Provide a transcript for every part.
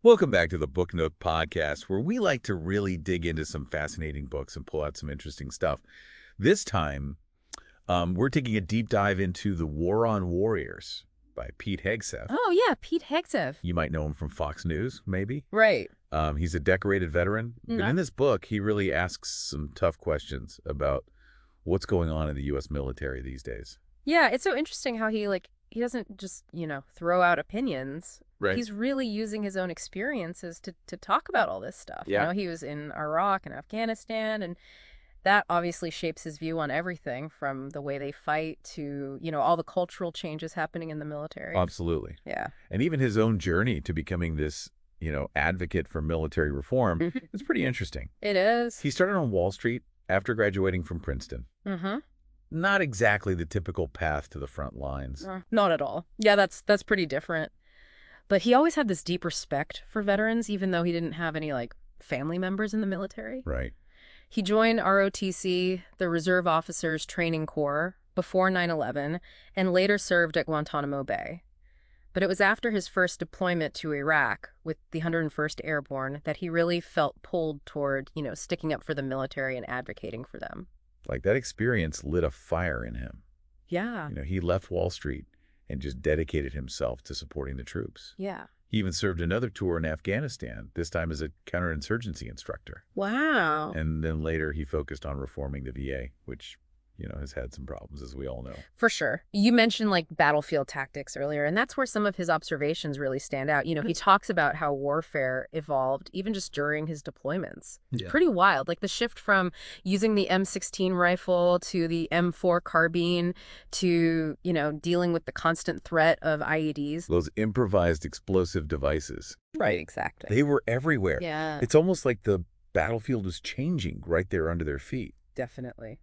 Welcome back to the Book Nook podcast, where we like to really dig into some fascinating books and pull out some interesting stuff. This time, we're taking a deep dive into The War on Warriors by Pete Hegseth. Oh, yeah, Pete Hegseth. You might know him from Fox News, maybe. Right. He's a decorated veteran, but in this book, he really asks some tough questions about what's going on in the U.S. military these days. Yeah, it's so interesting how he doesn't just, throw out opinions. Right. He's really using his own experiences to talk about all this stuff. Yeah. He was in Iraq and Afghanistan, and that obviously shapes his view on everything from the way they fight to, all the cultural changes happening in the military. Absolutely. Yeah. And even his own journey to becoming this, advocate for military reform is pretty interesting. It is. He started on Wall Street after graduating from Princeton. Mm-hmm. Not exactly the typical path to the front lines. Not at all. Yeah, that's pretty different. But he always had this deep respect for veterans, even though he didn't have any, family members in the military. Right. He joined ROTC, the Reserve Officers Training Corps, before 9/11, and later served at Guantanamo Bay. But it was after his first deployment to Iraq with the 101st Airborne that he really felt pulled toward, sticking up for the military and advocating for them. Like, that experience lit a fire in him. Yeah. He left Wall Street and just dedicated himself to supporting the troops. Yeah. He even served another tour in Afghanistan, this time as a counterinsurgency instructor. Wow. And then later he focused on reforming the VA, which, has had some problems, as we all know. For sure. You mentioned battlefield tactics earlier, and that's where some of his observations really stand out. He talks about how warfare evolved even just during his deployments. Yeah. Pretty wild. Like the shift from using the M16 rifle to the M4 carbine to, dealing with the constant threat of IEDs. Those improvised explosive devices. Right, exactly. They were everywhere. Yeah. It's almost like the battlefield was changing right there under their feet. Definitely.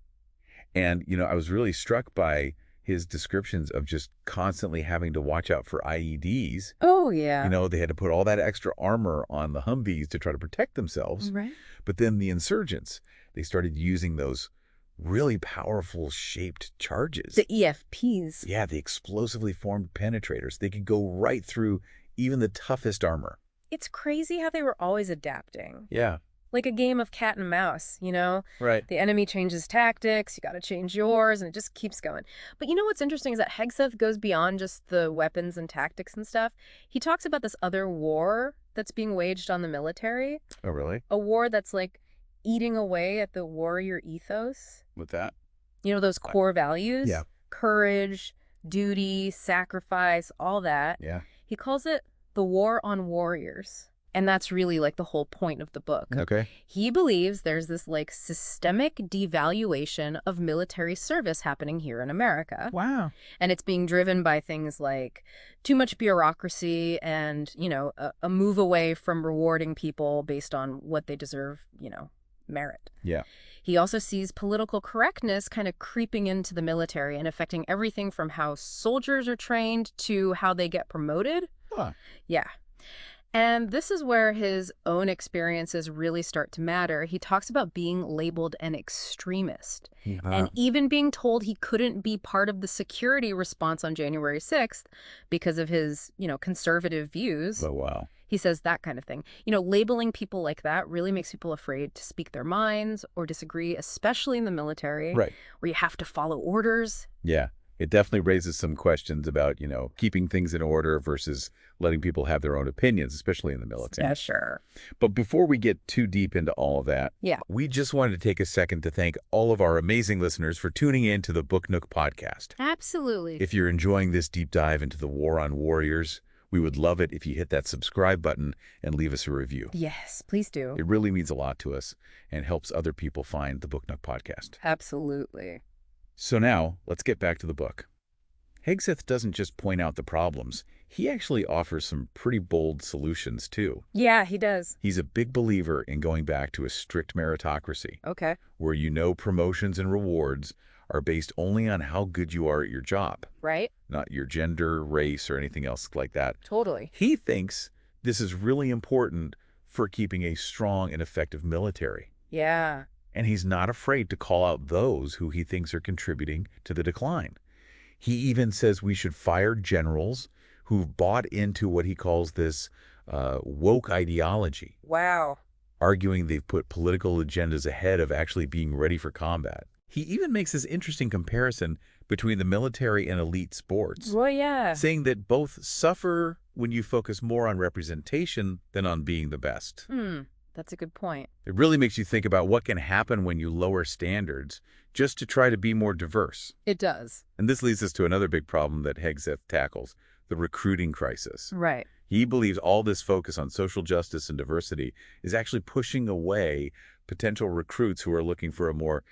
And, I was really struck by his descriptions of just constantly having to watch out for IEDs. Oh, yeah. They had to put all that extra armor on the Humvees to try to protect themselves. Right. But then the insurgents, they started using those really powerful shaped charges. The EFPs. Yeah, the explosively formed penetrators. They could go right through even the toughest armor. It's crazy how they were always adapting. Yeah. Like a game of cat and mouse, Right. The enemy changes tactics, you got to change yours, and it just keeps going. But what's interesting is that Hegseth goes beyond just the weapons and tactics and stuff. He talks about this other war that's being waged on the military. Oh, really? A war that's eating away at the warrior ethos. With that? Those core values. Yeah. Courage, duty, sacrifice, all that. Yeah. He calls it the war on warriors. And that's really the whole point of the book. Okay. He believes there's this systemic devaluation of military service happening here in America. Wow. And it's being driven by things like too much bureaucracy and, a move away from rewarding people based on what they deserve, merit. Yeah. He also sees political correctness kind of creeping into the military and affecting everything from how soldiers are trained to how they get promoted. Huh. Yeah. And this is where his own experiences really start to matter. He talks about being labeled an extremist and even being told he couldn't be part of the security response on January 6th because of his, conservative views. Oh, wow. He says that kind of thing. Labeling people like that really makes people afraid to speak their minds or disagree, especially in the military, Right. where you have to follow orders. Yeah. It definitely raises some questions about, keeping things in order versus letting people have their own opinions, especially in the military. Yeah, sure. But before we get too deep into all of that, Yeah. we just wanted to take a second to thank all of our amazing listeners for tuning in to the Book Nook podcast. Absolutely. If you're enjoying this deep dive into the War on Warriors, we would love it if you hit that subscribe button and leave us a review. Yes, please do. It really means a lot to us and helps other people find the Book Nook podcast. Absolutely. So now, let's get back to the book. Hegseth doesn't just point out the problems. He actually offers some pretty bold solutions, too. Yeah, he does. He's a big believer in going back to a strict meritocracy, Okay. where promotions and rewards are based only on how good you are at your job, Right? not your gender, race, or anything else like that. Totally. He thinks this is really important for keeping a strong and effective military. Yeah. And he's not afraid to call out those who he thinks are contributing to the decline. He even says we should fire generals who've bought into what he calls this woke ideology, Wow. arguing they've put political agendas ahead of actually being ready for combat. He even makes this interesting comparison between the military and elite sports, Well, yeah. saying that both suffer when you focus more on representation than on being the best. That's a good point. It really makes you think about what can happen when you lower standards just to try to be more diverse. It does. And this leads us to another big problem that Hegseth tackles, the recruiting crisis. Right. He believes all this focus on social justice and diversity is actually pushing away potential recruits who are looking for a more,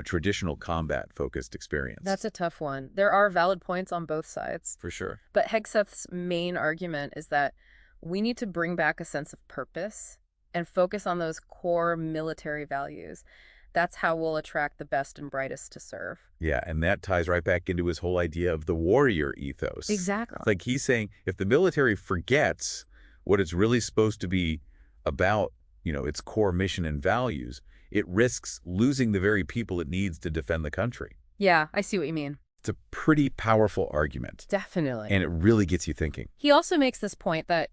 traditional combat-focused experience. That's a tough one. There are valid points on both sides. For sure. But Hegseth's main argument is that we need to bring back a sense of purpose and focus on those core military values. That's how we'll attract the best and brightest to serve. Yeah, and that ties right back into his whole idea of the warrior ethos. Exactly. It's like he's saying if the military forgets what it's really supposed to be about, its core mission and values, it risks losing the very people it needs to defend the country. Yeah, I see what you mean. It's a pretty powerful argument. Definitely. And it really gets you thinking. He also makes this point that,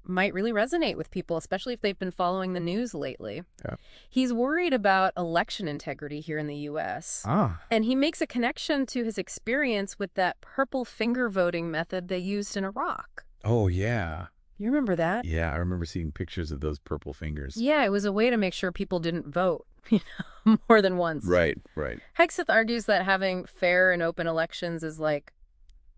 might really resonate with people, especially if they've been following the news lately. Yeah. He's worried about election integrity here in the U.S. And he makes a connection to his experience with that purple finger voting method they used in Iraq. Oh, yeah. You remember that? Yeah, I remember seeing pictures of those purple fingers. Yeah, it was a way to make sure people didn't vote, more than once. Right. Hegseth argues that having fair and open elections is like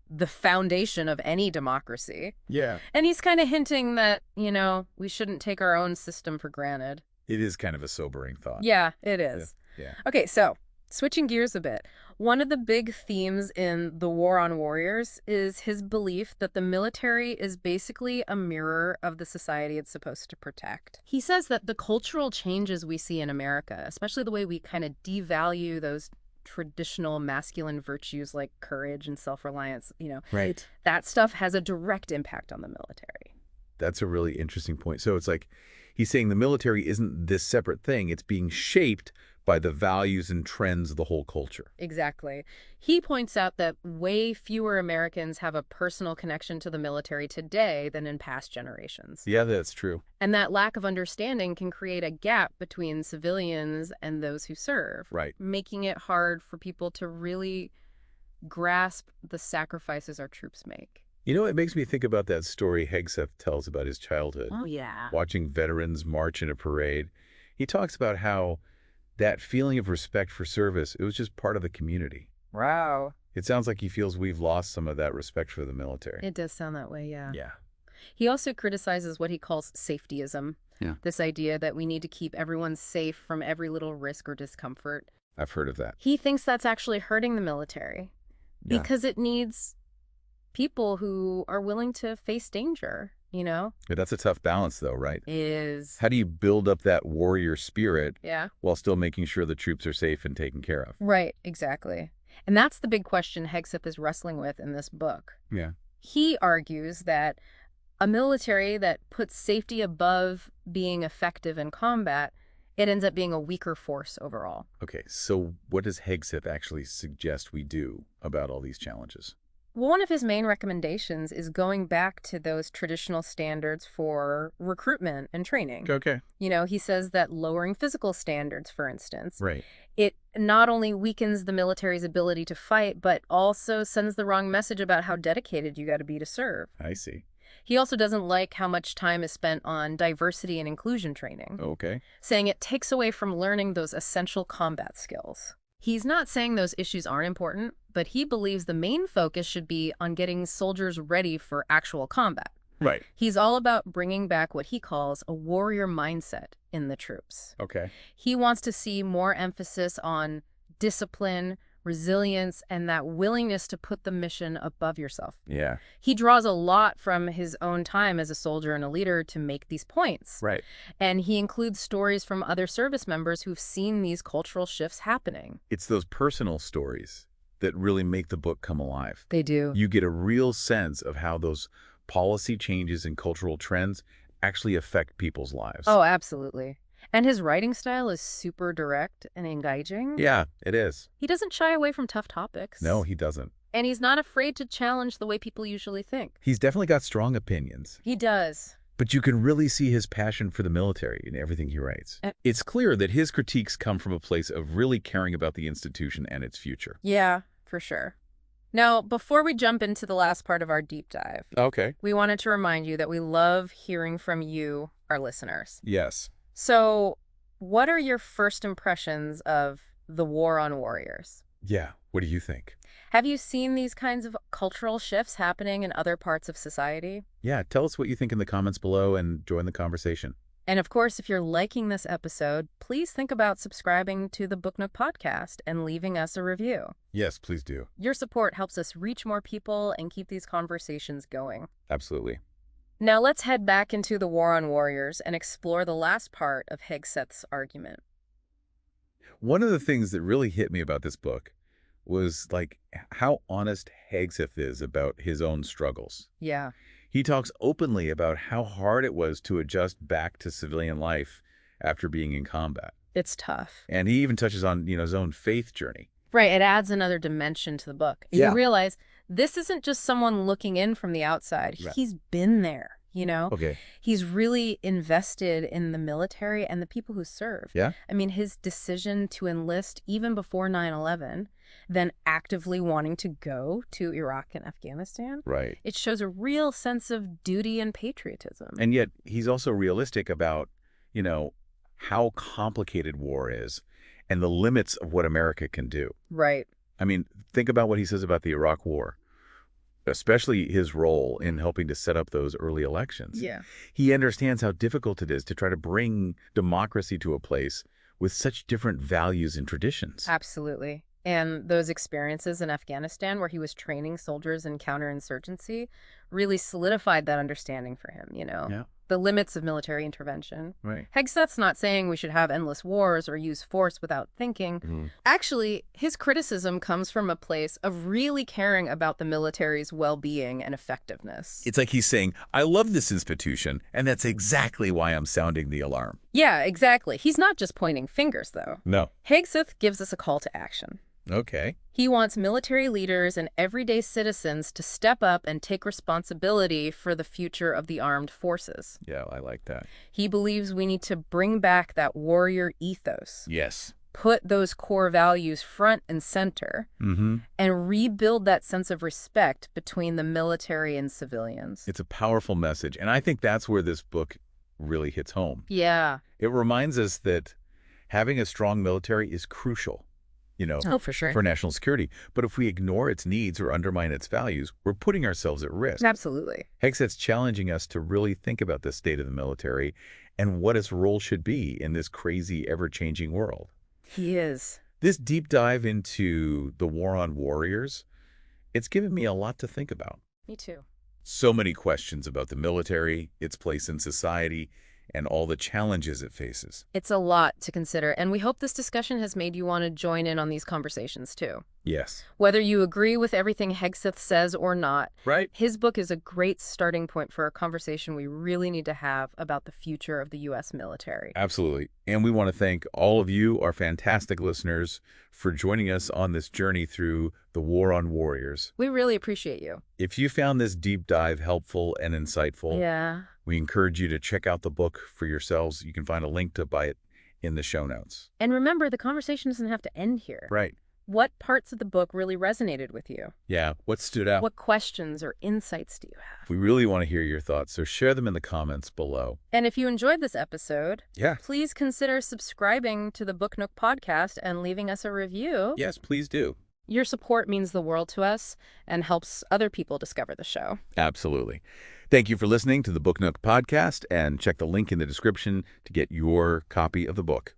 the foundation of any democracy. Yeah. And he's kind of hinting that, we shouldn't take our own system for granted. It is kind of a sobering thought. Yeah, it is. Yeah. Okay, so switching gears a bit, one of the big themes in The War on Warriors is his belief that the military is basically a mirror of the society it's supposed to protect. He says that the cultural changes we see in America, especially the way we kind of devalue those traditional masculine virtues like courage and self-reliance, Right. that stuff has a direct impact on the military. That's a really interesting point. So it's like he's saying the military isn't this separate thing. It's being shaped by the values and trends of the whole culture. Exactly. He points out that way fewer Americans have a personal connection to the military today than in past generations. Yeah, that's true. And that lack of understanding can create a gap between civilians and those who serve. Right. Making it hard for people to really grasp the sacrifices our troops make. It makes me think about that story Hegseth tells about his childhood. Oh, yeah. Watching veterans march in a parade. He talks about how that feeling of respect for service, it was just part of the community. Wow. It sounds like he feels we've lost some of that respect for the military. It does sound that way, yeah. Yeah. He also criticizes what he calls safetyism. Yeah. This idea that we need to keep everyone safe from every little risk or discomfort. I've heard of that. He thinks that's actually hurting the military Yeah. because it needs people who are willing to face danger, Yeah, that's a tough balance, though, right? Is. How do you build up that warrior spirit Yeah. while still making sure the troops are safe and taken care of? Right, exactly. And that's the big question Hegseth is wrestling with in this book. Yeah. He argues that a military that puts safety above being effective in combat, it ends up being a weaker force overall. Okay, so what does Hegseth actually suggest we do about all these challenges? Well, one of his main recommendations is going back to those traditional standards for recruitment and training. Okay. He says that lowering physical standards, for instance, Right. it not only weakens the military's ability to fight, but also sends the wrong message about how dedicated you got to be to serve. I see. He also doesn't like how much time is spent on diversity and inclusion training, Okay. saying it takes away from learning those essential combat skills. He's not saying those issues aren't important, but he believes the main focus should be on getting soldiers ready for actual combat. Right. He's all about bringing back what he calls a warrior mindset in the troops. Okay. He wants to see more emphasis on discipline, resilience, and that willingness to put the mission above yourself. Yeah. He draws a lot from his own time as a soldier and a leader to make these points. Right. And he includes stories from other service members who've seen these cultural shifts happening. It's those personal stories that really make the book come alive. They do. You get a real sense of how those policy changes and cultural trends actually affect people's lives. Oh, absolutely. And his writing style is super direct and engaging. Yeah, it is. He doesn't shy away from tough topics. No, he doesn't. And he's not afraid to challenge the way people usually think. He's definitely got strong opinions. He does. But you can really see his passion for the military in everything he writes. It's clear that his critiques come from a place of really caring about the institution and its future. Yeah, for sure. Now, before we jump into the last part of our deep dive, Okay. we wanted to remind you that we love hearing from you, our listeners. Yes. So, what are your first impressions of The War on Warriors? Yeah. What do you think? Have you seen these kinds of cultural shifts happening in other parts of society? Yeah, tell us what you think in the comments below and join the conversation. And of course, if you're liking this episode, please think about subscribing to the Book Nook podcast and leaving us a review. Yes, please do. Your support helps us reach more people and keep these conversations going. Absolutely. Now let's head back into The War on Warriors and explore the last part of Hegseth's argument. One of the things that really hit me about this book was like how honest Hegseth is about his own struggles. Yeah. He talks openly about how hard it was to adjust back to civilian life after being in combat. It's tough. And he even touches on, his own faith journey. Right, it adds another dimension to the book. Yeah. You realize this isn't just someone looking in from the outside. Right. He's been there, Okay. He's really invested in the military and the people who serve. Yeah? I mean, his decision to enlist even before 9/11, then actively wanting to go to Iraq and Afghanistan. Right. It shows a real sense of duty and patriotism. And yet he's also realistic about, how complicated war is and the limits of what America can do. Right. I mean, think about what he says about the Iraq War, especially his role in helping to set up those early elections. Yeah. He understands how difficult it is to try to bring democracy to a place with such different values and traditions. Absolutely. And those experiences in Afghanistan where he was training soldiers in counterinsurgency really solidified that understanding for him, Yeah. The limits of military intervention. Right. Hegseth's not saying we should have endless wars or use force without thinking. Mm-hmm. Actually, his criticism comes from a place of really caring about the military's well-being and effectiveness. It's like he's saying, I love this institution, and that's exactly why I'm sounding the alarm. Yeah, exactly. He's not just pointing fingers, though. No. Hegseth gives us a call to action. Okay. He wants military leaders and everyday citizens to step up and take responsibility for the future of the armed forces. Yeah, I like that. He believes we need to bring back that warrior ethos, Yes. put those core values front and center, Mm-hmm. and rebuild that sense of respect between the military and civilians. It's a powerful message, and I think that's where this book really hits home. Yeah. It reminds us that having a strong military is crucial, Oh, for sure. for national security. But if we ignore its needs or undermine its values, we're putting ourselves at risk. Absolutely. Hegseth's challenging us to really think about the state of the military and what its role should be in this crazy, ever-changing world. He is. This deep dive into the War on Warriors, it's given me a lot to think about. Me too. So many questions about the military, its place in society, and all the challenges it faces. It's a lot to consider, and we hope this discussion has made you want to join in on these conversations too. Yes. Whether you agree with everything Hegseth says or not, Right? his book is a great starting point for a conversation we really need to have about the future of the U.S. military. Absolutely. And we want to thank all of you, our fantastic listeners, for joining us on this journey through the War on Warriors. We really appreciate you. If you found this deep dive helpful and insightful, Yeah. we encourage you to check out the book for yourselves. You can find a link to buy it in the show notes. And remember, the conversation doesn't have to end here. Right. What parts of the book really resonated with you? Yeah. What stood out? What questions or insights do you have? We really want to hear your thoughts, so share them in the comments below. And if you enjoyed this episode, Yeah. please consider subscribing to the Book Nook podcast and leaving us a review. Yes, please do. Your support means the world to us and helps other people discover the show. Absolutely. Thank you for listening to the Book Nook podcast, and check the link in the description to get your copy of the book.